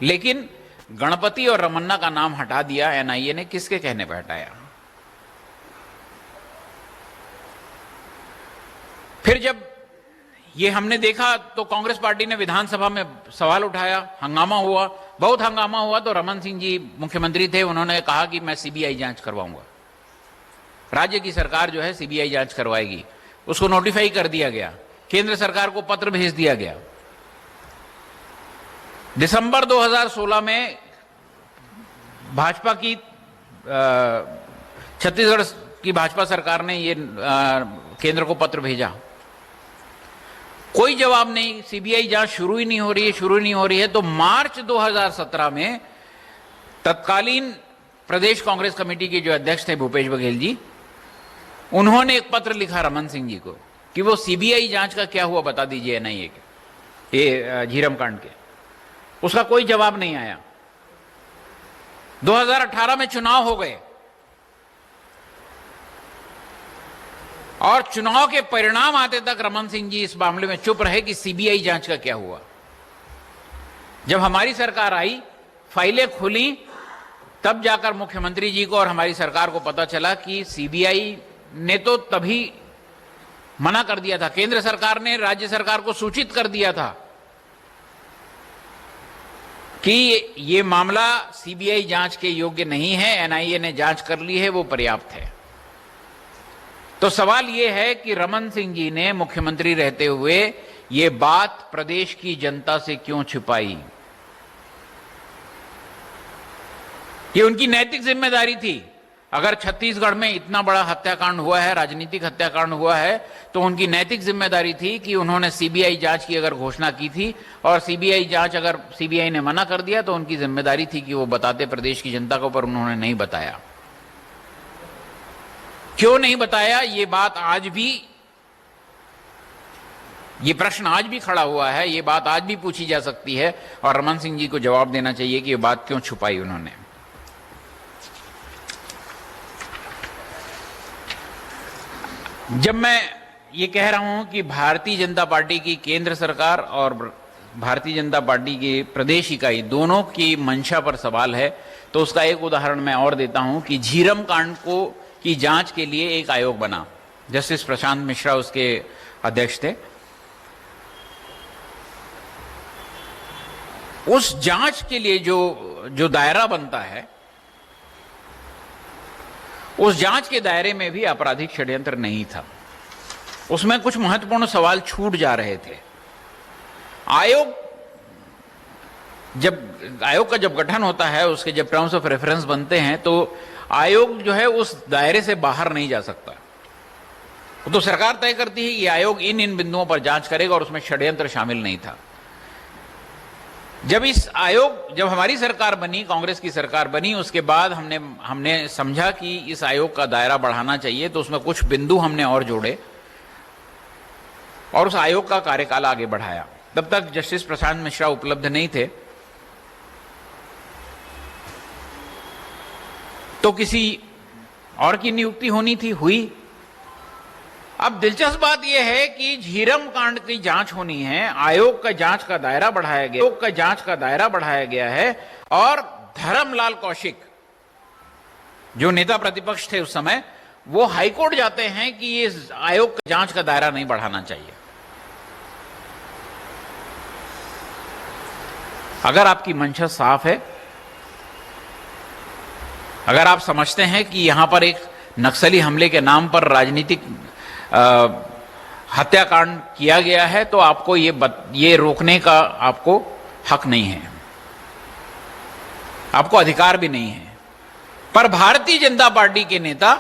लेकिन गणपति और रमन्ना का नाम हटा दिया एनआईए ने, किसके कहने पर हटाया? फिर जब ये हमने देखा तो कांग्रेस पार्टी ने विधानसभा में सवाल उठाया, हंगामा हुआ, बहुत हंगामा हुआ। तो रमन सिंह जी मुख्यमंत्री थे, उन्होंने कहा कि मैं सीबीआई जांच करवाऊंगा, राज्य की सरकार जो है सीबीआई जांच करवाएगी। उसको नोटिफाई कर दिया गया, केंद्र सरकार को पत्र भेज दिया गया। दिसंबर 2016 में भाजपा की छत्तीसगढ़ की भाजपा सरकार ने ये केंद्र को पत्र भेजा, कोई जवाब नहीं, सीबीआई जांच शुरू ही नहीं हो रही है। तो मार्च 2017 में तत्कालीन प्रदेश कांग्रेस कमेटी के जो अध्यक्ष थे भूपेश बघेल जी, उन्होंने एक पत्र लिखा रमन सिंह जी को कि वो सीबीआई जांच का क्या हुआ बता दीजिए एनआईए के, ये झीरम कांड के। उसका कोई जवाब नहीं आया। 2018 में चुनाव हो गए और चुनाव के परिणाम आते तक रमन सिंह जी इस मामले में चुप रहे कि सीबीआई जांच का क्या हुआ। जब हमारी सरकार आई, फाइलें खुली, तब जाकर मुख्यमंत्री जी को और हमारी सरकार को पता चला कि सीबीआई ने तो तभी मना कर दिया था, केंद्र सरकार ने राज्य सरकार को सूचित कर दिया था कि ये मामला सीबीआई जांच के योग्य नहीं है, एनआईए ने जांच कर ली है, वो पर्याप्त है। तो सवाल यह है कि रमन सिंह जी ने मुख्यमंत्री रहते हुए ये बात प्रदेश की जनता से क्यों छिपाई? ये उनकी नैतिक जिम्मेदारी थी। अगर छत्तीसगढ़ में इतना बड़ा हत्याकांड हुआ है, राजनीतिक हत्याकांड हुआ है, तो उनकी नैतिक जिम्मेदारी थी कि उन्होंने सीबीआई जांच की अगर घोषणा की थी और सीबीआई जांच अगर सीबीआई ने मना कर दिया तो उनकी जिम्मेदारी थी कि वो बताते प्रदेश की जनता को, पर उन्होंने नहीं बताया। क्यों नहीं बताया? ये बात आज भी, ये प्रश्न आज भी खड़ा हुआ है, ये बात आज भी पूछी जा सकती है और रमन सिंह जी को जवाब देना चाहिए कि ये बात क्यों छुपाई उन्होंने। जब मैं ये कह रहा हूं कि भारतीय जनता पार्टी की केंद्र सरकार और भारतीय जनता पार्टी की प्रदेश इकाई दोनों की मंशा पर सवाल है, तो उसका एक उदाहरण मैं और देता हूं कि झीरम कांड को की जांच के लिए एक आयोग बना, जस्टिस प्रशांत मिश्रा उसके अध्यक्ष थे। उस जांच के लिए जो दायरा बनता है, उस जांच के दायरे में भी आपराधिक षड्यंत्र नहीं था। उसमें कुछ महत्वपूर्ण सवाल छूट जा रहे थे। आयोग का जब गठन होता है, उसके जब टर्म्स ऑफ रेफरेंस बनते हैं, तो आयोग जो है उस दायरे से बाहर नहीं जा सकता। तो सरकार तय करती है कि आयोग इन बिंदुओं पर जांच करेगा और उसमें षड्यंत्र शामिल नहीं था। जब हमारी सरकार बनी, कांग्रेस की सरकार बनी, उसके बाद हमने समझा कि इस आयोग का दायरा बढ़ाना चाहिए, तो उसमें कुछ बिंदु हमने और जोड़े और उस आयोग का कार्यकाल आगे बढ़ाया। तब तक जस्टिस प्रशांत मिश्रा उपलब्ध नहीं थे, तो किसी और की नियुक्ति होनी थी, हुई। अब दिलचस्प बात यह है कि झीरम कांड की जांच होनी है, आयोग का जांच का दायरा बढ़ाया गया है और धर्मलाल कौशिक जो नेता प्रतिपक्ष थे उस समय, वो हाईकोर्ट जाते हैं कि ये आयोग का जांच का दायरा नहीं बढ़ाना चाहिए। अगर आपकी मंशा साफ है, अगर आप समझते हैं कि यहां पर एक नक्सली हमले के नाम पर राजनीतिक हत्याकांड किया गया है, तो आपको ये रोकने का आपको हक नहीं है, आपको अधिकार भी नहीं है। पर भारतीय जनता पार्टी के नेता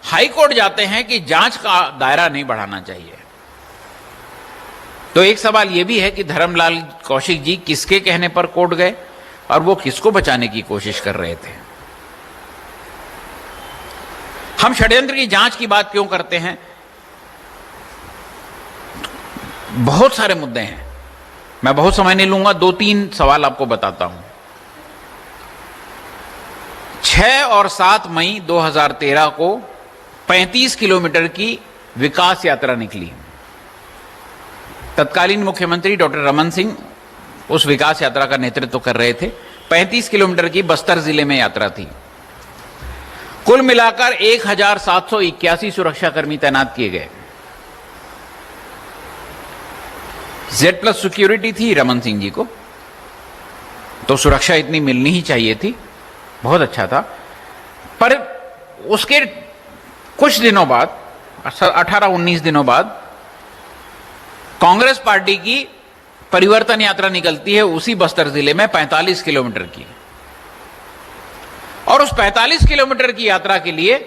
हाईकोर्ट जाते हैं कि जांच का दायरा नहीं बढ़ाना चाहिए। तो एक सवाल यह भी है कि धर्मलाल कौशिक जी किसके कहने पर कोर्ट गए और वो किसको बचाने की कोशिश कर रहे थे? हम षड्यंत्र की जांच की बात क्यों करते हैं? बहुत सारे मुद्दे हैं, मैं बहुत समय नहीं लूंगा, 2-3 सवाल आपको बताता हूं। 6 और 7 मई 2013 को 35 किलोमीटर की विकास यात्रा निकली। तत्कालीन मुख्यमंत्री डॉक्टर रमन सिंह उस विकास यात्रा का नेतृत्व कर रहे थे। 35 किलोमीटर की बस्तर जिले में यात्रा थी। कुल मिलाकर 1781 सुरक्षाकर्मी तैनात किए गए। Z+ सिक्योरिटी थी रमन सिंह जी को, तो सुरक्षा इतनी मिलनी ही चाहिए थी, बहुत अच्छा था। पर उसके कुछ दिनों बाद, 18-19 दिनों बाद, कांग्रेस पार्टी की परिवर्तन यात्रा निकलती है उसी बस्तर जिले में 45 किलोमीटर की, और उस 45 किलोमीटर की यात्रा के लिए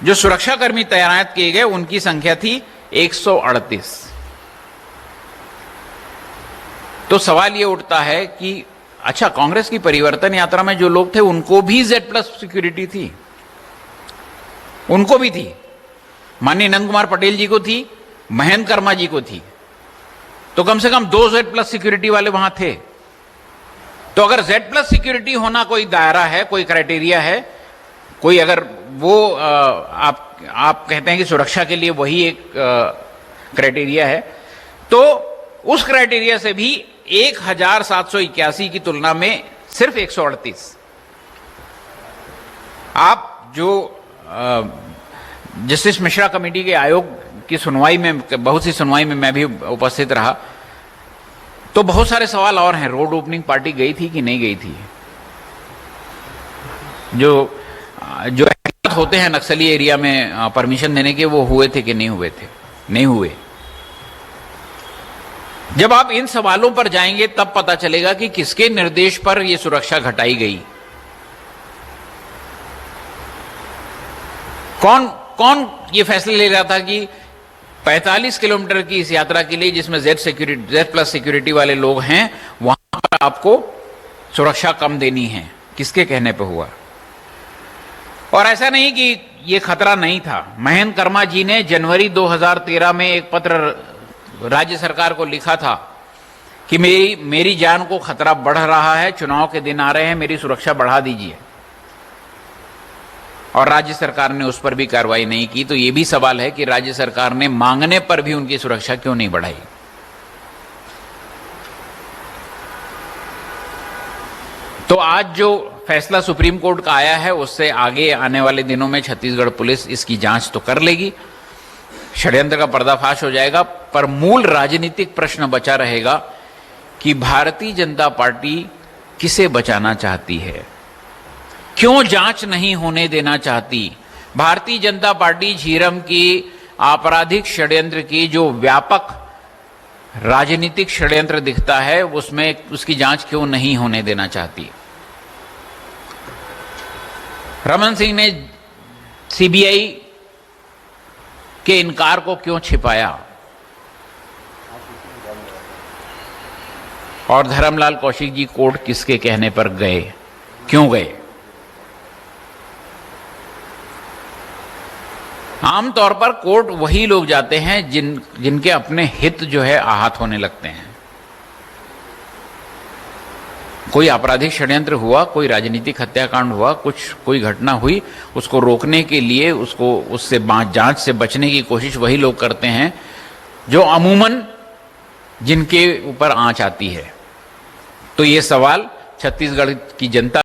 जो सुरक्षाकर्मी तैनात किए गए उनकी संख्या थी 138। तो सवाल यह उठता है कि अच्छा, कांग्रेस की परिवर्तन यात्रा में जो लोग थे उनको भी Z+ सिक्योरिटी थी, उनको भी थी, माननीय नंद कुमार पटेल जी को थी, महेंद्र कर्मा जी को थी, तो कम से कम 2 Z+ सिक्योरिटी वाले वहां थे। तो अगर Z+ सिक्योरिटी होना कोई दायरा है, कोई क्राइटेरिया है, कोई अगर वो आप कहते हैं कि सुरक्षा के लिए वही एक क्राइटेरिया है, तो उस क्राइटेरिया से भी 1781 की तुलना में सिर्फ 138। आप जो जस्टिस मिश्रा कमेटी के आयोग की सुनवाई में, बहुत सी सुनवाई में मैं भी उपस्थित रहा, तो बहुत सारे सवाल और हैं। रोड ओपनिंग पार्टी गई थी कि नहीं गई थी? जो होते हैं नक्सली एरिया में परमिशन देने के, वो हुए थे कि नहीं हुए थे? नहीं हुए। जब आप इन सवालों पर जाएंगे तब पता चलेगा कि किसके निर्देश पर यह सुरक्षा घटाई गई, कौन ये फैसला ले रहा था कि 45 किलोमीटर की इस यात्रा के लिए, जिसमें Z+ सिक्योरिटी वाले लोग हैं, वहां पर आपको सुरक्षा कम देनी है, किसके कहने पर हुआ? और ऐसा नहीं कि यह खतरा नहीं था। महेंद्र कर्मा जी ने जनवरी 2013 में एक पत्र राज्य सरकार को लिखा था कि मेरी जान को खतरा बढ़ रहा है, चुनाव के दिन आ रहे हैं, मेरी सुरक्षा बढ़ा दीजिए, और राज्य सरकार ने उस पर भी कार्रवाई नहीं की। तो यह भी सवाल है कि राज्य सरकार ने मांगने पर भी उनकी सुरक्षा क्यों नहीं बढ़ाई? तो आज जो फैसला सुप्रीम कोर्ट का आया है, उससे आगे आने वाले दिनों में छत्तीसगढ़ पुलिस इसकी जांच तो कर लेगी, षड्यंत्र का पर्दाफाश हो जाएगा, पर मूल राजनीतिक प्रश्न बचा रहेगा कि भारतीय जनता पार्टी किसे बचाना चाहती है, क्यों जांच नहीं होने देना चाहती? भारतीय जनता पार्टी झीरम की आपराधिक षड्यंत्र की जो व्यापक राजनीतिक षड्यंत्र दिखता है, उसमें उसकी जांच क्यों नहीं होने देना चाहती? रमन सिंह ने सीबीआई के इनकार को क्यों छिपाया? और धर्मलाल कौशिक जी कोर्ट किसके कहने पर गए, क्यों गए? आमतौर पर कोर्ट वही लोग जाते हैं जिनके अपने हित जो है आहत होने लगते हैं। कोई आपराधिक षड्यंत्र हुआ, कोई राजनीतिक हत्याकांड हुआ, कोई घटना हुई, उसको रोकने के लिए, उससे जांच से बचने की कोशिश वही लोग करते हैं जो अमूमन जिनके ऊपर आंच आती है। तो ये सवाल छत्तीसगढ़ की जनता